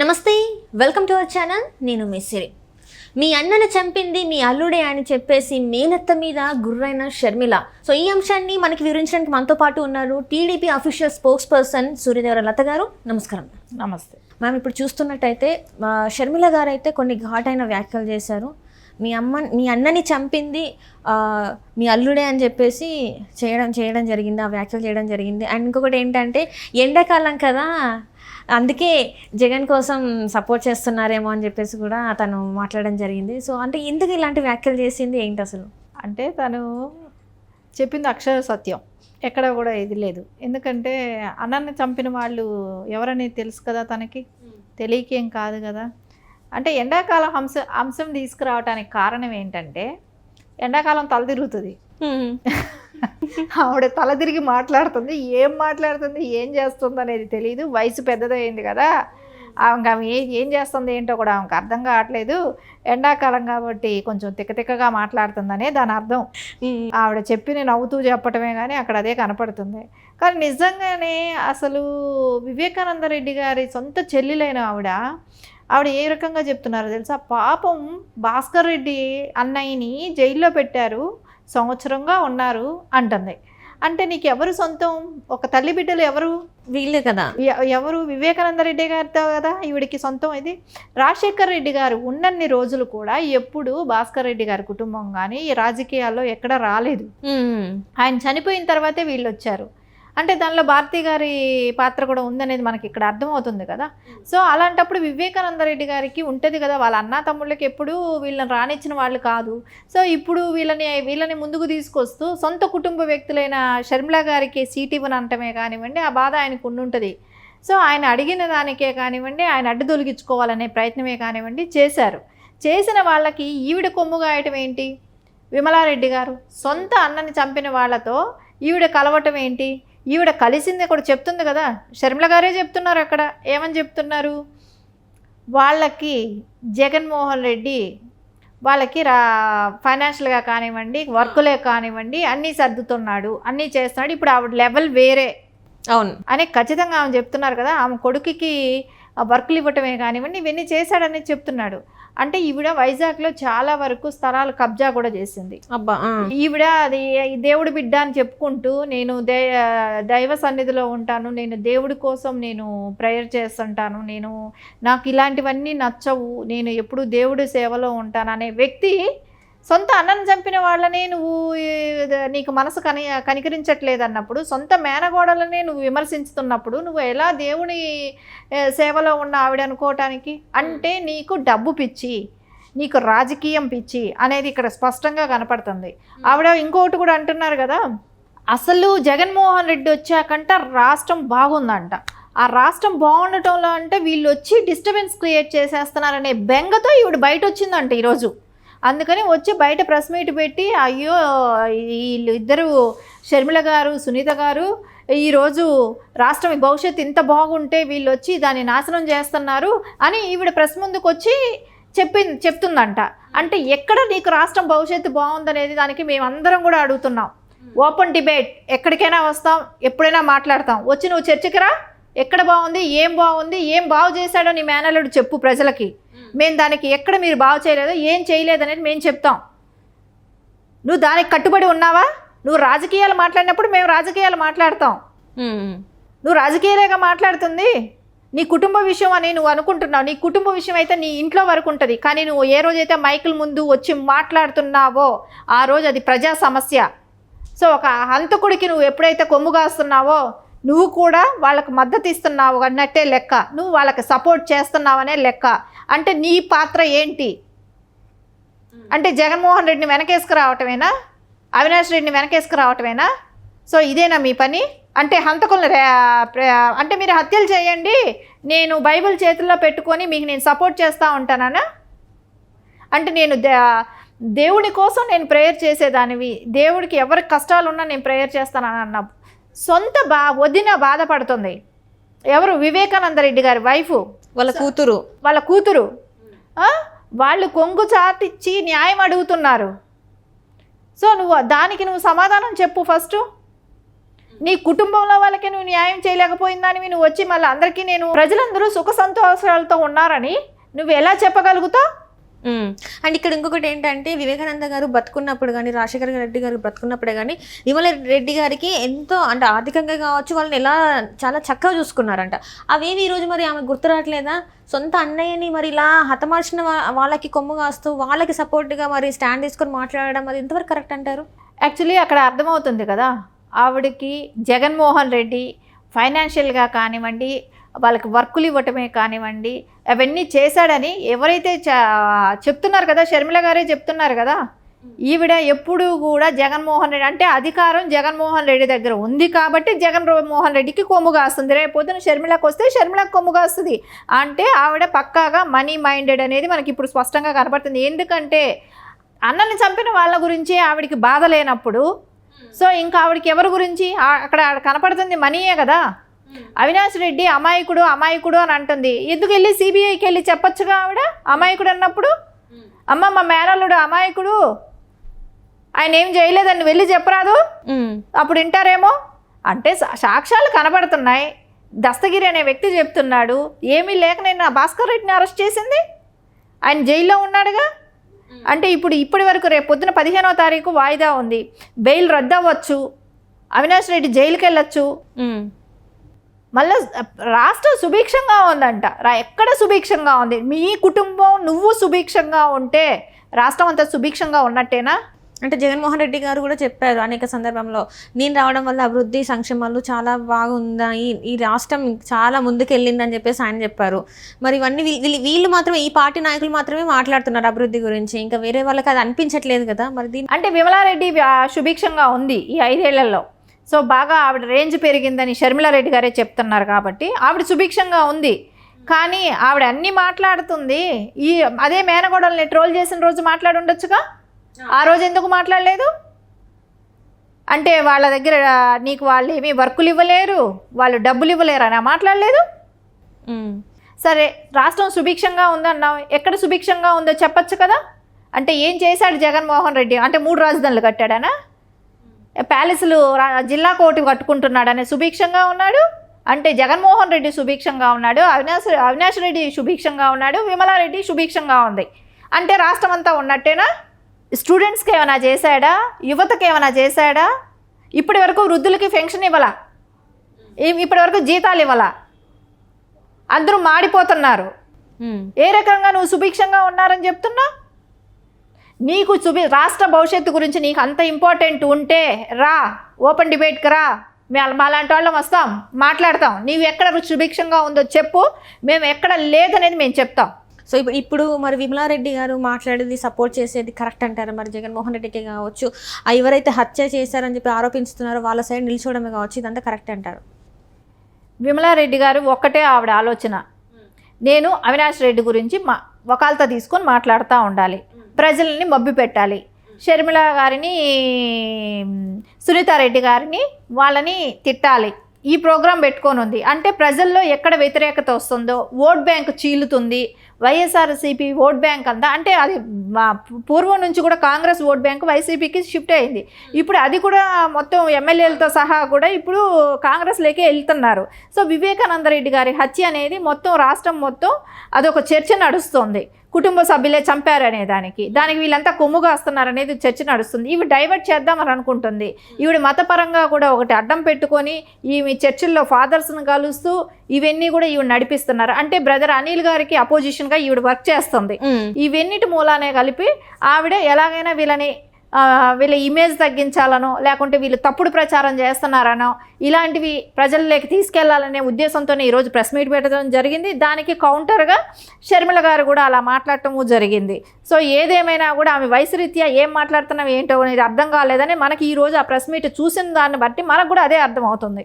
నమస్తే, welcome to our channel. నేను మిస్సిరి. మీ అన్నను చంపింది మీ అల్లుడే అని చెప్పేసి మేనత్త మీద గుర్రైన షర్మిల. సో ఈ అంశాన్ని మనకి వివరించడానికి మనతో పాటు ఉన్నారు TDP official spokesperson Suryadevara Latha garu. నమస్కారం. నమస్తే మ్యామ్, ఇప్పుడు చూస్తున్నట్టయితే షర్మిల గారు అయితే కొన్ని ఘాటైన వ్యాఖ్యలు చేశారు. మీ అన్నని చంపింది మీ అల్లుడే అని చెప్పేసి చేయడం జరిగింది, ఆ వ్యాఖ్యలు చేయడం జరిగింది. అండ్ ఇంకొకటి ఏంటంటే ఎండాకాలం కదా, అందుకే జగన్ కోసం సపోర్ట్ చేస్తున్నారేమో అని చెప్పేసి కూడా తను మాట్లాడడం జరిగింది. సో అంటే ఎందుకు ఇలాంటి వ్యాఖ్యలు చేసింది ఏంటి అసలు? అంటే తను చెప్పింది అక్షర సత్యం, ఎక్కడ కూడా ఇది లేదు. ఎందుకంటే అన్నని చంపిన వాళ్ళు ఎవరనేది తెలుసు కదా, తనకి తెలియకేం కాదు కదా. అంటే ఎండాకాలం అంశం తీసుకురావడానికి కారణం ఏంటంటే ఎండాకాలం తల తిరుగుతుంది. ఆవిడ తల తిరిగి మాట్లాడుతుంది, ఏం చేస్తుంది అనేది తెలియదు. వయసు పెద్దదైంది కదా, ఆమె ఏం చేస్తుంది ఏంటో కూడా ఆమెకు అర్థం కావట్లేదు. ఎండాకాలం కాబట్టి కొంచెం తిక్కగా మాట్లాడుతుందనే దాని అర్థం. ఆవిడ చెప్పి నవ్వుతూ చెప్పటమే కానీ అక్కడ అదే కనపడుతుంది. కానీ నిజంగానే అసలు వివేకానంద రెడ్డి గారి సొంత చెల్లెలైన ఆవిడ ఏ రకంగా చెప్తున్నారో తెలుసా? పాపం భాస్కర్ రెడ్డి అన్నయ్యని జైల్లో పెట్టారు, సంవత్సరంగా ఉన్నారు అంటుంది. అంటే నీకు ఎవరు సొంతం? ఒక తల్లి బిడ్డలు ఎవరు? వీళ్ళే కదా. ఎవరు? వివేకానంద రెడ్డి గారితో కదా ఈవిడికి సొంతం. ఇది రాజశేఖర్ రెడ్డి గారు ఉన్నన్ని రోజులు కూడా ఎప్పుడు భాస్కర్ రెడ్డి గారి కుటుంబం కానీ ఈ రాజకీయాల్లో ఎక్కడ రాలేదు. ఆయన చనిపోయిన తర్వాతే వీళ్ళు వచ్చారు. అంటే దానిలో భారతి గారి పాత్ర కూడా ఉందనేది మనకి ఇక్కడ అర్థమవుతుంది కదా. సో అలాంటప్పుడు వివేకానంద రెడ్డి గారికి ఉంటుంది కదా, వాళ్ళ అన్న తమ్ముళ్ళకి ఎప్పుడు వీళ్ళని రానిచ్చిన వాళ్ళు కాదు. సో ఇప్పుడు వీళ్ళని ముందుకు తీసుకొస్తూ సొంత కుటుంబ వ్యక్తులైన షర్మిల గారికి సీట్ ఇవ్వనంటమే కానివ్వండి, ఆ బాధ ఆయనకు ఉండుంటుంది. సో ఆయన అడిగిన దానికే కానివ్వండి, ఆయన అడ్డు తొలగించుకోవాలనే ప్రయత్నమే కానివ్వండి చేశారు. చేసిన వాళ్ళకి ఈవిడ కొమ్ము గాయటం ఏంటి? విమలారెడ్డి గారు సొంత అన్నని చంపిన వాళ్ళతో ఈవిడ కలవటం ఏంటి? ఈవిడ కలిసింది కూడా చెప్తుంది కదా, షర్మిల గారే చెప్తున్నారు. అక్కడ ఏమని చెప్తున్నారు? వాళ్ళకి జగన్మోహన్ రెడ్డి వాళ్ళకి ఫైనాన్షియల్గా కానివ్వండి, వర్కులే కానివ్వండి అన్నీ సర్దుతున్నాడు, అన్నీ చేస్తున్నాడు, ఇప్పుడు ఆవిడ లెవెల్ వేరే అవును అని ఖచ్చితంగా ఆమె చెప్తున్నారు కదా. ఆమె కొడుకుకి వర్కులు ఇవ్వటమే కానివ్వండి ఇవన్నీ చేశాడని చెప్తున్నాడు. అంటే ఈవిడ వైజాగ్లో చాలా వరకు స్థలాలు కబ్జా కూడా చేసింది. అబ్బా, ఈవిడ అది దేవుడి బిడ్డ అని చెప్పుకుంటూ నేను దైవ సన్నిధిలో ఉంటాను, నేను దేవుడి కోసం నేను ప్రేయర్ చేస్తుంటాను, నాకు ఇలాంటివన్నీ నచ్చవు, నేను ఎప్పుడు దేవుడి సేవలో ఉంటాను అనే వ్యక్తి సొంత అన్నను చంపిన వాళ్ళని నీకు మనసు కనికరించట్లేదు అన్నప్పుడు, సొంత మేనగోడలనే నువ్వు విమర్శించుతున్నప్పుడు నువ్వు ఎలా దేవుని సేవలో ఉన్న ఆవిడ అనుకోవటానికి? అంటే నీకు డబ్బు పిచ్చి, నీకు రాజకీయం పిచ్చి అనేది ఇక్కడ స్పష్టంగా కనపడుతుంది. ఆవిడ ఇంకొకటి కూడా అంటున్నారు కదా, అసలు జగన్మోహన్ రెడ్డి వచ్చాకంట రాష్ట్రం బాగుందంట. ఆ రాష్ట్రం బాగుండటంలో అంటే వీళ్ళు వచ్చి డిస్టర్బెన్స్ క్రియేట్ చేసేస్తున్నారనే బెంగతో ఈవిడ బయట వచ్చిందంట ఈరోజు. అందుకని వచ్చి బయట ప్రెస్ మీట్ పెట్టి అయ్యో వీళ్ళు ఇద్దరు షర్మిల గారు సునీత గారు ఈరోజు రాష్ట్రం భవిష్యత్తు ఇంత బాగుంటే వీళ్ళు వచ్చి దాన్ని నాశనం చేస్తున్నారు అని ఈవిడ ప్రెస్ ముందుకు వచ్చి చెప్తుందంట. అంటే ఎక్కడ నీకు రాష్ట్రం భవిష్యత్తు బాగుందనేది దానికి మేమందరం కూడా అడుగుతున్నాం. ఓపెన్ డిబేట్, ఎక్కడికైనా వస్తాం, ఎప్పుడైనా మాట్లాడతాం, వచ్చి నువ్వు చర్చకి రా, ఎక్కడ బాగుంది, ఏం బాగు చేశాడో నీ మేనల్లుడు చెప్పు ప్రజలకి. మేము దానికి ఎక్కడ మీరు బాగు చేయలేదో ఏం చేయలేదనేది మేము చెప్తాం. నువ్వు దానికి కట్టుబడి ఉన్నావా? నువ్వు రాజకీయాలు మాట్లాడినప్పుడు మేము రాజకీయాలు మాట్లాడతాం. నువ్వు రాజకీయాలుగా మాట్లాడుతుంది నీ కుటుంబ విషయం అని నువ్వు అనుకుంటున్నావు. నీ కుటుంబ విషయం అయితే నీ ఇంట్లో వరకు ఉంటుంది, కానీ నువ్వు ఏ రోజైతే మైకుల ముందు వచ్చి మాట్లాడుతున్నావో ఆ రోజు అది ప్రజా సమస్య. సో ఒక హంతకుడికి నువ్వు ఎప్పుడైతే కొమ్ము కాస్తున్నావో నువ్వు కూడా వాళ్ళకి మద్దతు ఇస్తున్నావు అన్నట్టే లెక్క, నువ్వు వాళ్ళకి సపోర్ట్ చేస్తున్నావనే లెక్క. అంటే నీ పాత్ర ఏంటి? అంటే జగన్మోహన్ రెడ్డిని వెనకేసుకురావటమేనా? అవినాష్ రెడ్డిని వెనకేసుకురావటమేనా? సో ఇదేనా మీ పని? అంటే హంతకులను అంటే మీరు హత్యలు చేయండి, నేను బైబిల్ చేతుల్లో పెట్టుకొని మీకు నేను సపోర్ట్ చేస్తూ ఉంటానా? అంటే నేను దేవుడి కోసం నేను ప్రేయర్ చేసేదానివి, దేవుడికి ఎవరికి కష్టాలు ఉన్నా నేను ప్రేయర్ చేస్తానని అన్నా. సొంత వదిన బాధపడుతుంది. ఎవరు? వివేకానంద రెడ్డి గారి వైఫ్, వాళ్ళ కూతురు. వాళ్ళు కొంగు చాటిచ్చి న్యాయం అడుగుతున్నారు. సో దానికి నువ్వు సమాధానం చెప్పు ఫస్ట్. నీ కుటుంబంలో వాళ్ళకి నువ్వు న్యాయం చేయలేకపోయిందని నువ్వు వచ్చి మళ్ళీ అందరికీ నేను ప్రజలందరూ సుఖ సంతోషాలతో ఉన్నారని నువ్వు ఎలా చెప్పగలుగుతావు? అండ్ ఇక్కడ ఇంకొకటి ఏంటంటే వివేకానంద గారు బతుకున్నప్పుడు కానీ రాజశేఖర రెడ్డి గారు బతుకున్నప్పుడే కానీ విమల రెడ్డి గారికి ఎంతో అంటే ఆర్థికంగా కావచ్చు వాళ్ళని ఎలా చాలా చక్కగా చూసుకున్నారంట. అవేవి ఈరోజు మరి ఆమె గుర్తురావట్లేదా? సొంత అన్నయ్యని మరి ఇలా హతమార్చిన వాళ్ళకి కొమ్ము కాస్తూ వాళ్ళకి సపోర్ట్గా మరి స్టాండ్ తీసుకొని మాట్లాడడం అది ఎంతవరకు కరెక్ట్ అంటారు? యాక్చువల్లీ అక్కడ అర్థమవుతుంది కదా, ఆవిడకి జగన్మోహన్ రెడ్డి ఫైనాన్షియల్గా కానివ్వండి, వాళ్ళకి వర్కులు ఇవ్వటమే కానివ్వండి, అవన్నీ చేశాడని ఎవరైతే చెప్తున్నారు కదా, షర్మిల గారే చెప్తున్నారు కదా, ఈవిడ ఎప్పుడు కూడా జగన్మోహన్ రెడ్డి అంటే అధికారం జగన్మోహన్ రెడ్డి దగ్గర ఉంది కాబట్టి జగన్మోహన్ రెడ్డికి కొమ్ము కాస్తుంది. రేపు పొద్దున షర్మిలకు వస్తే షర్మిలకు కొమ్ము కాస్తుంది. అంటే ఆవిడ పక్కాగా మనీ మైండెడ్ అనేది మనకి ఇప్పుడు స్పష్టంగా కనపడుతుంది. ఎందుకంటే అన్నని చంపిన వాళ్ళ గురించి ఆవిడికి బాధ లేనప్పుడు సో ఇంకా ఆవిడకి ఎవరి గురించి అక్కడ కనపడుతుంది మనీయే కదా. అవినాష్ రెడ్డి అమాయకుడు అమాయకుడు అని అంటుంది. ఎందుకు వెళ్ళి సిబిఐకి వెళ్ళి చెప్పొచ్చుగా ఆవిడ అమాయకుడు అన్నప్పుడు? అమ్మ మా మేనల్లుడు అమాయకుడు, ఆయన ఏం చేయలేదని వెళ్ళి చెప్పరాదు, అప్పుడు వింటారేమో. అంటే సాక్ష్యాలు కనబడుతున్నాయి, దస్తగిరి అనే వ్యక్తి చెప్తున్నాడు. ఏమీ లేక నేను భాస్కర్ రెడ్డిని అరెస్ట్ చేసింది, ఆయన జైల్లో ఉన్నాడుగా. అంటే ఇప్పటి వరకు రేపు పొద్దున 15వ తారీఖు వాయిదా ఉంది, బెయిల్ రద్దు అవ్వచ్చు, అవినాష్ రెడ్డి జైలుకి వెళ్ళొచ్చు. మళ్ళీ రాష్ట్రం సుభిక్షంగా ఉందంట. ఎక్కడ సుభిక్షంగా ఉంది? మీ కుటుంబం నువ్వు సుభిక్షంగా ఉంటే రాష్ట్రం అంతా సుభిక్షంగా ఉన్నట్టేనా? అంటే జగన్మోహన్ రెడ్డి గారు కూడా చెప్పారు అనేక సందర్భంలో, నేను రావడం వల్ల అభివృద్ధి సంక్షేమాలు చాలా బాగుందాయి, ఈ రాష్ట్రం చాలా ముందుకెళ్ళిందని చెప్పేసి ఆయన చెప్పారు. మరి ఇవన్నీ వీళ్ళు మాత్రమే, ఈ పార్టీ నాయకులు మాత్రమే మాట్లాడుతున్నారు అభివృద్ధి గురించి, ఇంకా వేరే వాళ్ళకి అది అనిపించట్లేదు కదా. మరి దీని అంటే విమలారెడ్డి సుభిక్షంగా ఉంది ఈ 5 ఏళ్లలో. సో బాగా ఆవిడ రేంజ్ పెరిగిందని షర్మిలారెడ్డి గారే చెప్తున్నారు కాబట్టి ఆవిడ సుభిక్షంగా ఉంది. కానీ ఆవిడ అన్నీ మాట్లాడుతుంది. అదే మేనగోడల్ని ట్రోల్ చేసిన రోజు మాట్లాడి ఉండొచ్చుగా, ఆ రోజు ఎందుకు మాట్లాడలేదు? అంటే వాళ్ళ దగ్గర నీకు వాళ్ళు ఏమీ వర్కులు ఇవ్వలేరు, వాళ్ళు డబ్బులు ఇవ్వలేరు అని మాట్లాడలేదు. సరే రాష్ట్రం సుభిక్షంగా ఉందన్నావు, ఎక్కడ సుభిక్షంగా ఉందో చెప్పచ్చు కదా. అంటే ఏం చేశాడు జగన్మోహన్ రెడ్డి? అంటే 3 రాజధానులు కట్టాడనా? ప్యాలెస్లు జిల్లా కోర్టు కట్టుకుంటున్నాడనే సుభిక్షంగా ఉన్నాడు. అంటే జగన్మోహన్ రెడ్డి సుభిక్షంగా ఉన్నాడు, అవినాష్ రెడ్డి సుభిక్షంగా ఉన్నాడు, విమలారెడ్డి సుభిక్షంగా ఉంది. అంటే రాష్ట్రం అంతా ఉన్నట్టేనా? స్టూడెంట్స్కి ఏమైనా చేశాడా? యువతకి ఏమైనా చేశాడా? ఇప్పటి వరకు వృద్ధులకి పెన్షన్ ఇవ్వాలా, ఇప్పటి వరకు జీతాలు ఇవ్వాలా, అందరూ మాడిపోతున్నారు. ఏ రకంగా నువ్వు సుభిక్షంగా ఉన్నారని చెప్తున్నా? నీకు రాష్ట్ర భవిష్యత్తు గురించి నీకు అంత ఇంపార్టెంట్ ఉంటే రా, ఓపెన్ డిబేట్కి రా, మాలాంటి వాళ్ళం వస్తాం, మాట్లాడతాం. నీవు ఎక్కడ సుభిక్షంగా ఉందో చెప్పు, మేము ఎక్కడ లేదనేది మేము చెప్తాం. సో ఇప్పుడు మరి విమలారెడ్డి గారు మాట్లాడేది సపోర్ట్ చేసేది కరెక్ట్ అంటారా? మరి జగన్మోహన్ రెడ్డికి కావచ్చు, ఎవరైతే హత్య చేశారని చెప్పి ఆరోపిస్తున్నారో వాళ్ళ సైడ్ నిల్చోవడమే కావచ్చు, ఇదంతా కరెక్ట్ అంటారు? విమలారెడ్డి గారు ఒక్కటే ఆవిడ ఆలోచన, నేను అవినాష్ రెడ్డి గురించి వకాల్తా తీసుకొని మాట్లాడుతూ ఉండాలి, ప్రజల్ని మబ్బి పెట్టాలి, షర్మిల గారిని సునీతారెడ్డి గారిని వాళ్ళని తిట్టాలి, ఈ ప్రోగ్రాం పెట్టుకొని ఉంది. అంటే ప్రజల్లో ఎక్కడ వ్యతిరేకత వస్తుందో, ఓట్ బ్యాంక్ చీలుతుంది, వైఎస్ఆర్సీపీ ఓట్ బ్యాంక్ అంతా, అంటే అది పూర్వం నుంచి కూడా కాంగ్రెస్ ఓట్ బ్యాంక్ వైసీపీకి షిఫ్ట్ అయింది. ఇప్పుడు అది కూడా మొత్తం ఎమ్మెల్యేలతో సహా కూడా ఇప్పుడు కాంగ్రెస్లోకి వెళ్తున్నారు. సో వివేకానంద రెడ్డి గారి హత్య అనేది మొత్తం రాష్ట్రం మొత్తం అదొక చర్చ నడుస్తుంది. కుటుంబ సభ్యులే చంపారనే దానికి వీళ్ళంతా కొమ్ముగా వస్తున్నారు అనేది చర్చ నడుస్తుంది. ఇవి డైవర్ట్ చేద్దామని అనుకుంటుంది. ఈవిడ మతపరంగా కూడా ఒకటి అడ్డం పెట్టుకొని ఈ చర్చిల్లో ఫాదర్స్ని కలుస్తూ ఇవన్నీ కూడా ఈవిడ నడిపిస్తున్నారు. అంటే బ్రదర్ అనిల్ గారికి అపోజిషన్గా ఈవిడ వర్క్ చేస్తుంది. ఇవన్నిటి మూలానే కలిపి ఆవిడ ఎలాగైనా వీళ్ళ ఇమేజ్ తగ్గించాలనో, లేకుంటే వీళ్ళు తప్పుడు ప్రచారం చేస్తున్నారనో, ఇలాంటివి ప్రజల్లోకి తీసుకెళ్లాలనే ఉద్దేశంతోనే ఈరోజు ప్రెస్ మీట్ పెట్టడం జరిగింది. దానికి కౌంటర్గా షర్మిల గారు కూడా అలా మాట్లాడటము జరిగింది. సో ఏదేమైనా కూడా ఆమె వయసు రీత్యా ఏం మాట్లాడుతున్నాం ఏంటో అనేది అర్థం కాలేదని మనకి ఈరోజు ఆ ప్రెస్ మీట్ చూసిన దాన్ని బట్టి మనకు కూడా అదే అర్థం అవుతుంది.